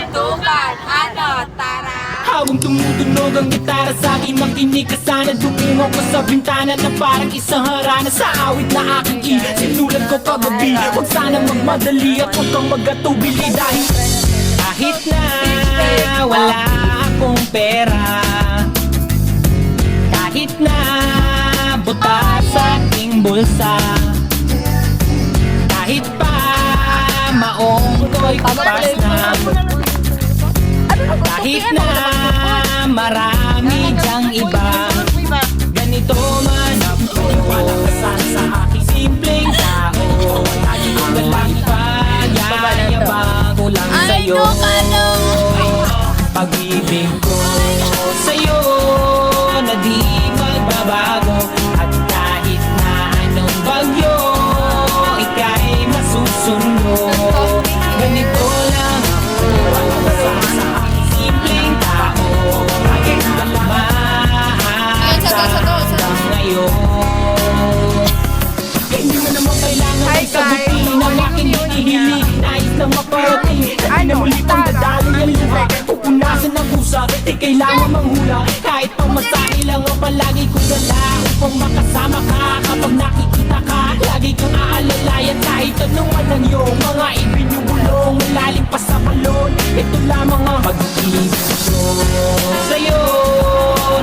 suntukan, ano, tara. Habang tumutunog ang gitara sa akin, makinig ka sana. Dumungo ko sa bintana na parang isang harana. Sa awit na aking sinulat ko kagabi. Huwag sana magmadali at huwag kang magatubili. Dahil kahit na wala akong pera, kahit na buta sa aking bulsa, kahit pa maong ko'y kupas na, kahit na marami dyang iba, ganito man ako. Wala ka sana sa aking simpleng tao. Lagi ko galang pagyayabang ko lang sa'yo. Pag-ibig ko sa'yo na di magbabago. At kahit na anong bagyo, ika'y masusunod. Ganito lang ako. Wala ka sana sa aking simpleng tao. Lagi ko galang hanggang ngayon. Kaya hindi mo naman kailangan ay sagutin ang aking hinihiling. Nais lang maparating na di na muli pang dadali ang luha. Pupunasan ng pusa, di kailangan manghula. Kahit pamasahe lang ang palagi kong dala upang makasama ka. Kapag nakikita ka, lagi kang aalalayan. Kahit anong man ang iyong mga ibinubulong, malalim pa sa balon. Ito lamang ang pag-ibig ko sa'yo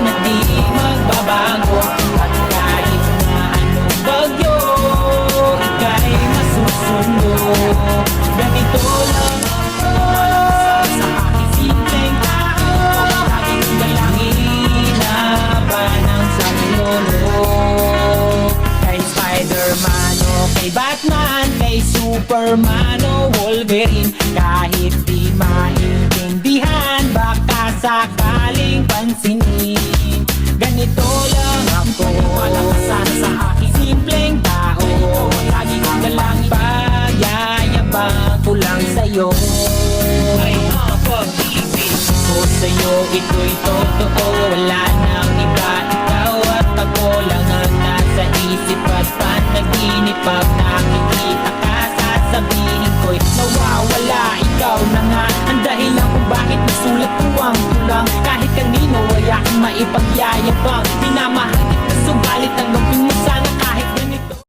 na di magbabago. At kahit na anong bagyo, ika'y masusunod. Ganito lang ako, sa aking simpleng tao. Lagi kong dalangin na banang sa lolo. Kay Spider-Man o kay Batman, kay Superman o Wolverine, kahit di maintindihan, baka sakaling pansinin. Ganito lang ako, wala ka sana sa aking simpleng tao. Lagi kong dalangin pagyayabang ko lang sa'yo. Ay, pag-ibig ko sa'yo, ito'y totoo.